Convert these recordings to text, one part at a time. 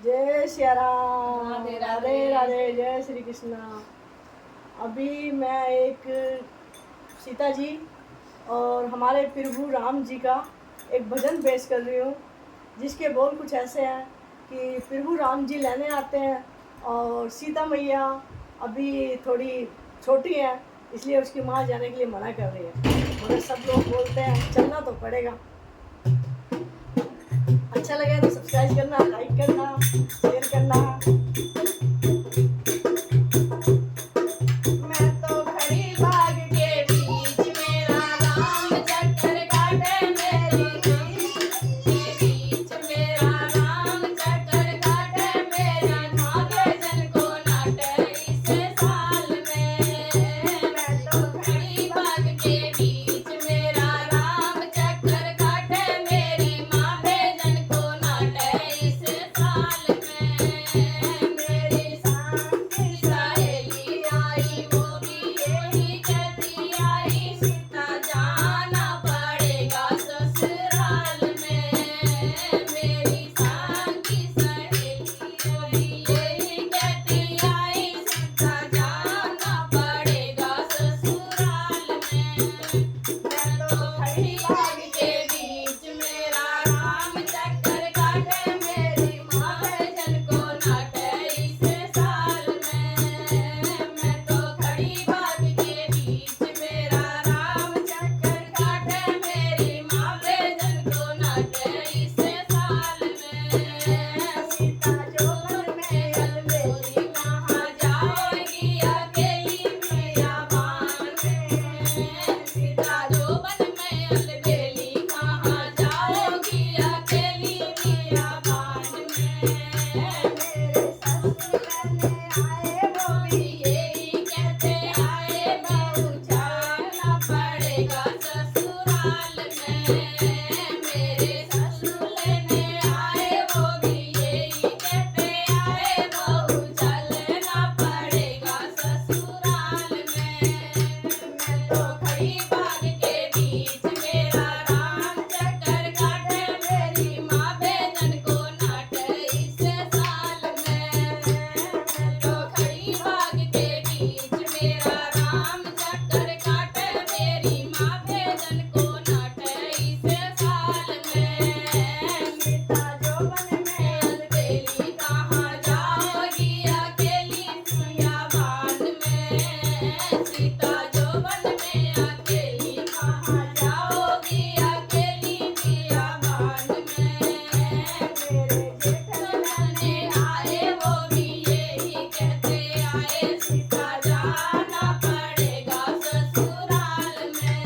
जय श्री राम। राधे राधे राधे। जय श्री कृष्णा। अभी मैं एक सीता जी और हमारे प्रभु राम जी का एक भजन पेश कर रही हूँ, जिसके बोल कुछ ऐसे हैं कि प्रभु राम जी लेने आते हैं और सीता मैया अभी थोड़ी छोटी है, इसलिए उसकी माँ जाने के लिए मना कर रही है, मगर सब लोग बोलते हैं चलना तो पड़ेगा। अच्छा लगे तो सब्सक्राइब करना, लाइक करना, शेयर करना। मैं तो खड़ी बाग के बीच, मेरा राम चक्कर काटे मेरी बीच, मेरा राम चक्कर काटे मेरा भागे जन को नाटे इस साल में। मैं तो खड़ी बाग के बीच, मेरा राम चक्कर काटे मेरी माँ भेजन को नाटे इस साल में। मेरी सांगी सहेली आई, वो भी यही कहती आई, सीता जाना पड़ेगा ससुराल में। मेरी सांगी सहेली आई, यही कहती आई, सीता जाना पड़ेगा ससुराल में। मैं तो खड़ी बाग के बीच, मेरा राम चक्कर काटे मेरी माँ भेजन को नाटे इस साल में। मैं तो खड़ी बाग के बीच, मेरा राम चक्कर काटे मेरी माँ भेजन को नाटे इस साल में। सीता जोवन में अलबेली, कहाँ जाओगी अकेली मैया बान में। सीता जोवन में अलबेली, कहाँ जाओगी अकेली मैया बान में। मेरे ससुर लेने आए, वो भी यही कहते आए, बहू जाना पड़ेगा ससुराल में। मेरे ससुर लेने आए, वो भी यही कहते आए, बहू चलना पड़ेगा ससुराल में। मैं तो खड़ी बाग के बीच, मेरा राम चक्कर काटे मेरी माँ भेजन को नाटे इस साल में। मैं तो खड़ी बाग के बीच, मेरा राम चक्कर काटे मेरी माँ भेजन को नाटे इस साल में। सीता जोवन में अलबेली, कहाँ जाओगी अकेली मैया बान में। सीता जोवन में अकेली, कहाँ जाओगी अकेली मैया बान में। मेरे जेठ लेने आए, वो भी यही कहते आए, सीता जाना पड़ेगा ससुराल में।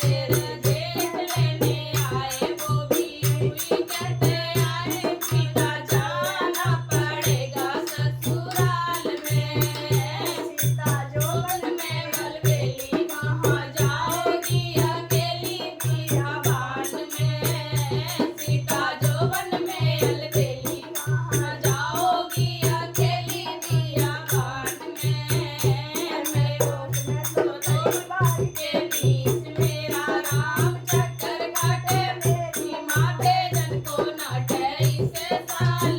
मेरे जेठ लेने आए, वो भी यही कहते आए, सीता जाना पड़ेगा ससुराल में। सीता जोवन में अलबेली, कहाँ जाओगी अकेली मैया बान में। सीता जोवन में अलबेली, कहाँ जाओगी अकेली मैया बान में। मैं तो खड़ी बाग के बीच, मेरा राम चक्कर काटे मेरी माँ भेजन को नाटे इस साल